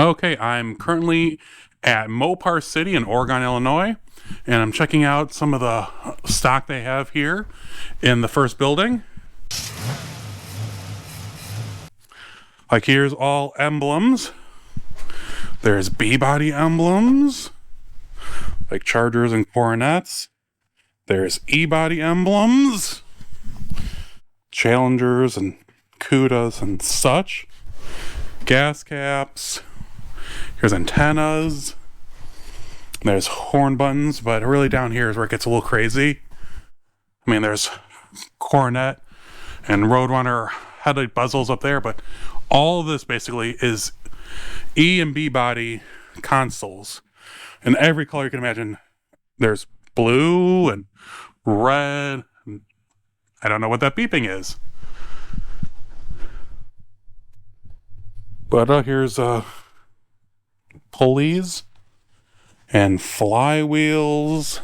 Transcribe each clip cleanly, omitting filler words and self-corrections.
Okay, I'm currently at Mopar City in Oregon, Illinois, and I'm checking out some of the stock they have here in the first building. Like, here's all emblems. There's B-body emblems, like chargers and coronets. There's E-body emblems, challengers and cudas and such. Gas caps. Here's antennas. There's horn buttons, but really down here is where it gets a little crazy. I mean, there's coronet and Roadrunner headlight bezels up there, but all of this basically is E and B body consoles. In every color you can imagine. There's blue and red. I don't know what that beeping is. But here's pulleys and flywheels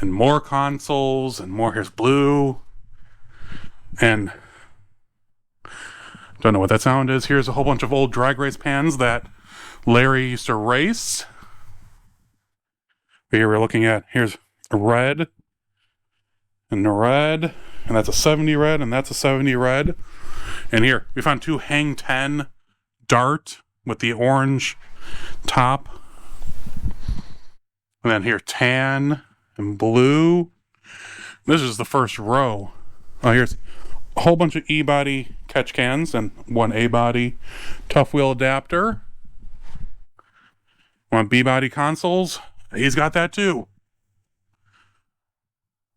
and more consoles and more. Here's blue and don't know what that sound is. Here's a whole bunch of old drag race pans that Larry used to race. Here we're looking at, here's a red and a red, and that's a 70 red, and that's a 70 red. And here we found two Hang 10 Dart with the orange top. And then here, tan and blue. This is the first row. Oh, here's a whole bunch of E-body catch cans and one A-body tough wheel adapter. Want B-body consoles? He's got that too.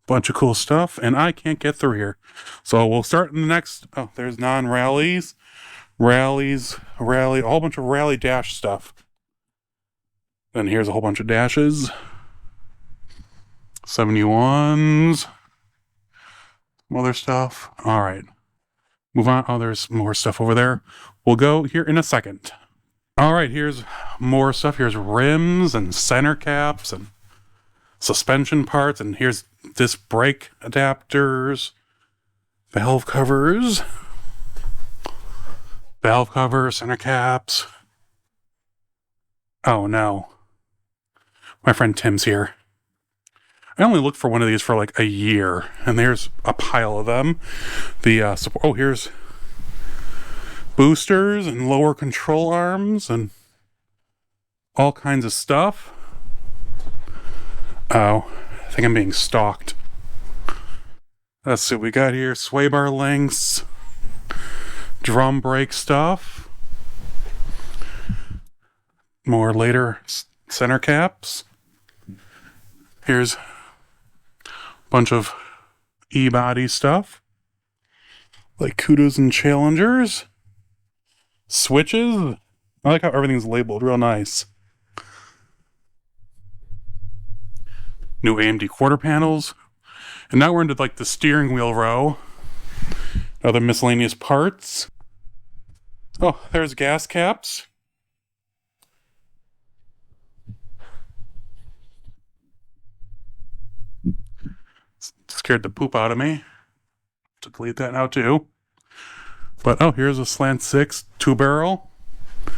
Bunch of cool stuff, and I can't get through here. So we'll start in the next. Oh, there's non-rallies, rallies, rally, a whole bunch of rally dash stuff. Then here's a whole bunch of dashes, 71s, some other stuff. All right, move on. Oh, there's more stuff over there. We'll go here in a second. All right, here's more stuff. Here's rims and center caps and suspension parts, and here's disc brake adapters, valve covers, center caps. Oh no, my friend Tim's here. I only looked for one of these for like a year, and there's a pile of them. The support. Oh, here's boosters and lower control arms and all kinds of stuff. Oh, I think I'm being stalked. Let's see what we got here. Sway bar links, drum brake stuff, more later center caps. Here's a bunch of E-body stuff, like kudos and challengers, switches. I like how everything's labeled real nice. New AMD quarter panels. And now we're into like the steering wheel row. Other miscellaneous parts. Oh, there's gas caps. Scared the poop out of me. To delete that now too. But oh, here's a slant 6 2-barrel. Oh,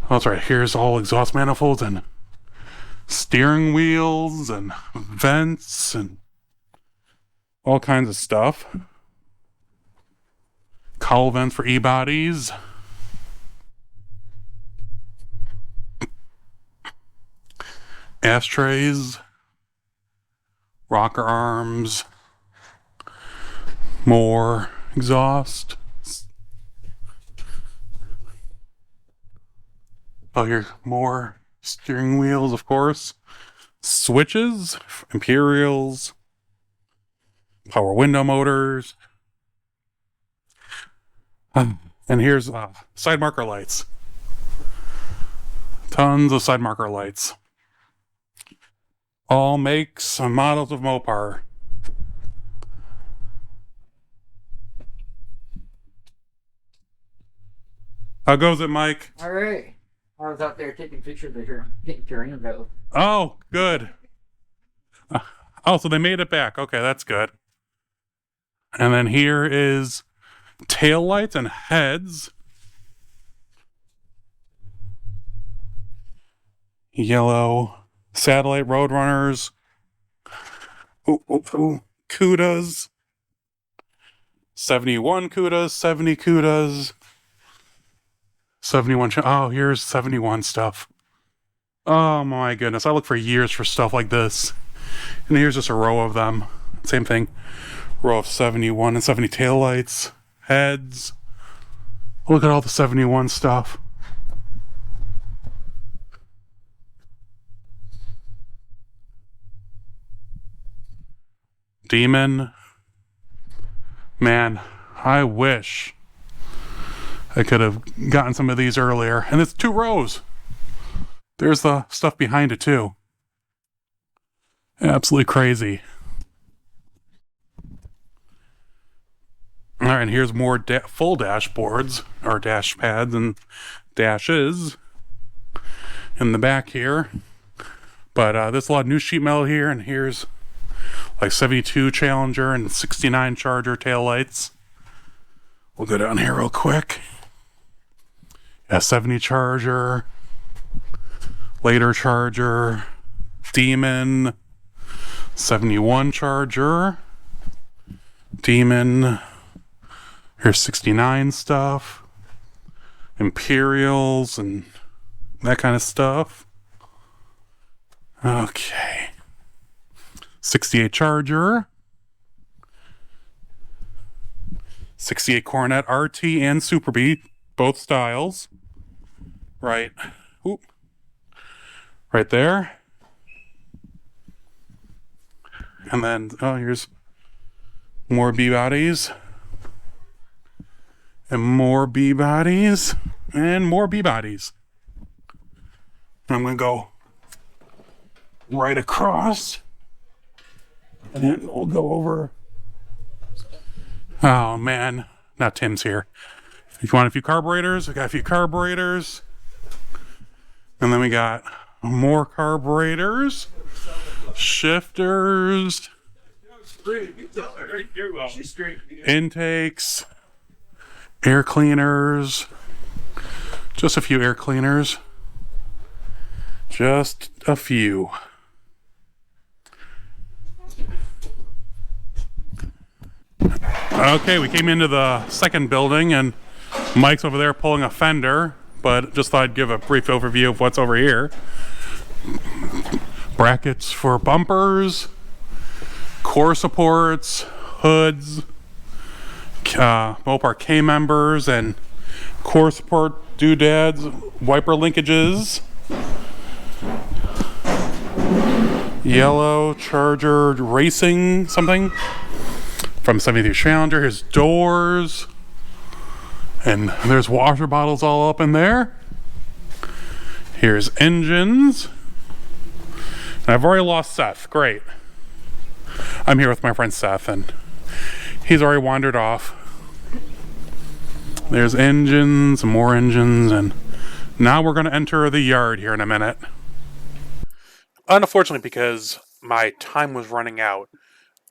that's right. Here's all exhaust manifolds and steering wheels and vents and all kinds of stuff. Cowl vents for E-bodies. Ashtrays. Rocker arms. More exhaust. Oh, here's more steering wheels, of course. Switches, Imperials, power window motors. And here's side marker lights. Tons of side marker lights. All makes and models of Mopar. How goes it, Mike? All right. I was out there taking pictures of your rainbow. Oh, good. Oh, so they made it back. Okay, that's good. And then here is tail lights and heads. Yellow satellite roadrunners. Cudas. 71 Cudas, 70 Cudas. 71. Oh, here's 71 stuff. Oh my goodness. I look for years for stuff like this. And here's just a row of them. Same thing. Row of 71 and 70 taillights. Heads. Look at all the 71 stuff. Demon. Man, I wish I could have gotten some of these earlier. And it's 2 rows. There's the stuff behind it too. Absolutely crazy. All right, and here's more full dashboards, or dash pads and dashes in the back here. But there's a lot of new sheet metal here, and here's like 72 Challenger and 69 Charger taillights. We'll go down here real quick. Yeah, 70 Charger, later Charger, Demon, 71 Charger, Demon. Here's 69 stuff, Imperials, and that kind of stuff. Okay. 68 Charger, 68 Coronet RT and Super B, both styles. Right. Oop. Right there. And then, oh, here's more B-bodies. And more B-bodies. And more B-bodies. I'm going to go right across. And then we'll go over. Oh, man. Now Tim's here. If you want a few carburetors, we got a few carburetors. And then we got more carburetors. Shifters. Intakes. Air cleaners. Just a few air cleaners. Just a few. Okay, we came into the second building and Mike's over there pulling a fender, but just thought I'd give a brief overview of what's over here. Brackets for bumpers, core supports, hoods, Mopar K members, and core support doodads, wiper linkages, yellow Charger racing something from 73 Challenger. Here's doors, and there's water bottles all up in there. Here's engines. And I've already lost Seth. Great. I'm here with my friend Seth, and he's already wandered off. There's engines, more engines, and now we're going to enter the yard here in a minute. Unfortunately, because my time was running out,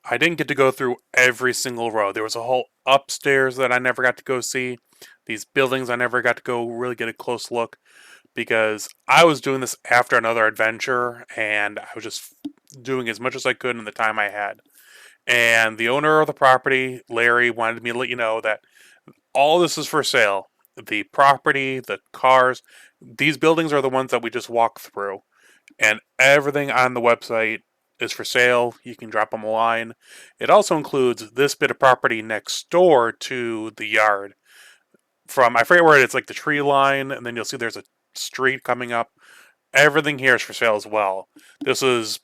I didn't get to go through every single row. There was a whole upstairs that I never got to go see. These buildings I never got to go really get a close look, because I was doing this after another adventure, and I was just doing as much as I could in the time I had. And the owner of the property, Larry, wanted me to let you know that all this is for sale. The property, the cars, these buildings are the ones that we just walked through. And everything on the website is for sale. You can drop them a line. It also includes this bit of property next door to the yard. From, I forget where it is, like the tree line, and then you'll see there's a street coming up. Everything here is for sale as well. This is,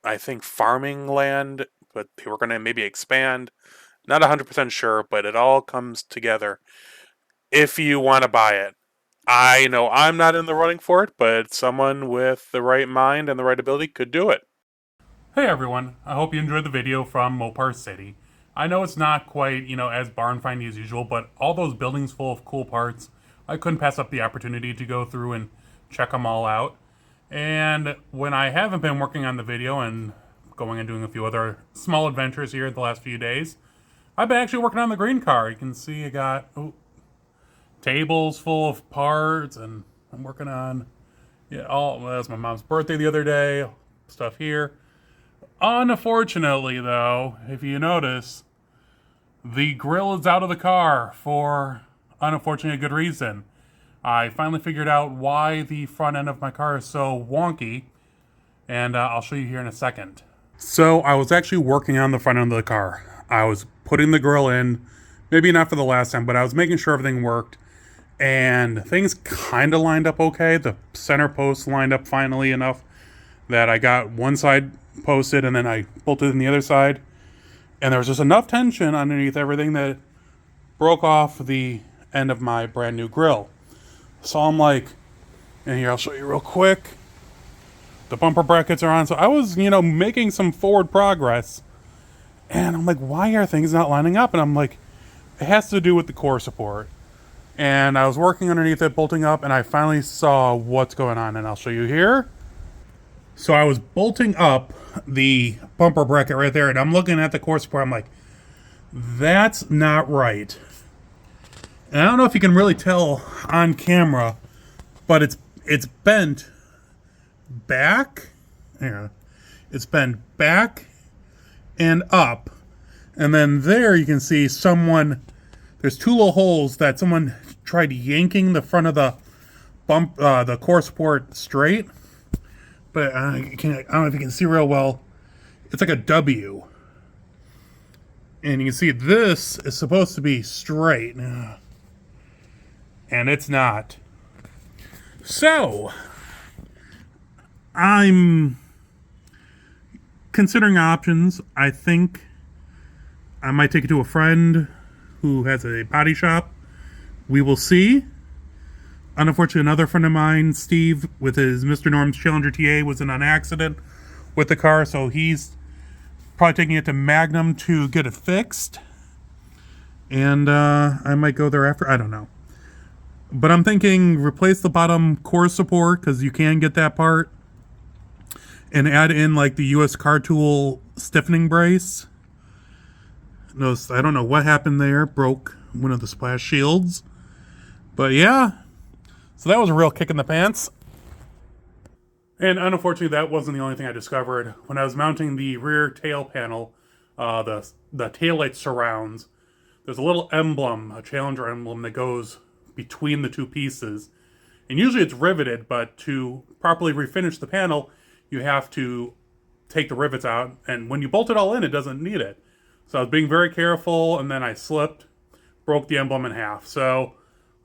I think, farming land, but they were going to maybe expand. Not 100% sure, but it all comes together if you want to buy it. I know I'm not in the running for it, but someone with the right mind and the right ability could do it. Hey everyone, I hope you enjoyed the video from Mopar City. I know it's not quite, as barn findy as usual, but all those buildings full of cool parts, I couldn't pass up the opportunity to go through and check them all out. And when I haven't been working on the video and going and doing a few other small adventures here the last few days, I've been actually working on the green car. You can see I got tables full of parts, and I'm working on Yeah, all that was my mom's birthday the other day. Stuff here. Unfortunately, though, if you notice, the grill is out of the car for unfortunately a good reason. I finally figured out why the front end of my car is so wonky, and I'll show you here in a second. So I was actually working on the front end of the car. I was putting the grill in, maybe not for the last time, but I was making sure everything worked, and things kind of lined up okay. The center post lined up finally enough that I got one side posted, and then I bolted in the other side, and there was just enough tension underneath everything that broke off the end of my brand new grill. So I'm like, and here I'll show you real quick. The bumper brackets are on, so I was, making some forward progress, and I'm like, why are things not lining up? And I'm like, it has to do with the core support. And I was working underneath it, bolting up, and I finally saw what's going on, and I'll show you here. So I was bolting up the bumper bracket right there, and I'm looking at the core support. I'm like, that's not right. And I don't know if you can really tell on camera, but it's bent back. Yeah, it's bent back and up, and then there you can see there's two little holes that someone tried yanking the front of the the core support straight. But I don't know if you can see real well. It's like a W. And you can see this is supposed to be straight. And it's not. So, I'm considering options. I think I might take it to a friend who has a body shop. We will see. Unfortunately, another friend of mine, Steve, with his Mr. Norm's Challenger TA, was in an accident with the car, so he's probably taking it to Magnum to get it fixed. And I might go there after. I don't know. But I'm thinking replace the bottom core support, because you can get that part, and add in like the US Car Tool stiffening brace. Notice, I don't know what happened there. Broke one of the splash shields. But yeah. So that was a real kick in the pants. And unfortunately, that wasn't the only thing I discovered. When I was mounting the rear tail panel, the taillight surrounds, there's a little emblem, a Challenger emblem, that goes between the two pieces. And usually it's riveted, but to properly refinish the panel, you have to take the rivets out. And when you bolt it all in, it doesn't need it. So I was being very careful, and then I slipped, broke the emblem in half. So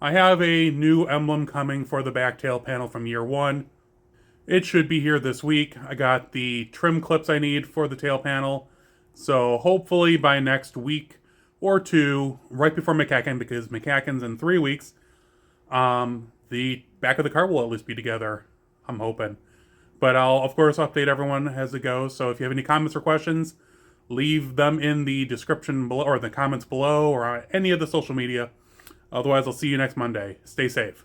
I have a new emblem coming for the back tail panel from year one. It should be here this week. I got the trim clips I need for the tail panel. So hopefully by next week or two, right before McCacken, because McCacken's in 3 weeks, the back of the car will at least be together. I'm hoping. But I'll, of course, update everyone as it goes. So if you have any comments or questions, leave them in the description below, or the comments below, or on any of the social media. Otherwise, I'll see you next Monday. Stay safe.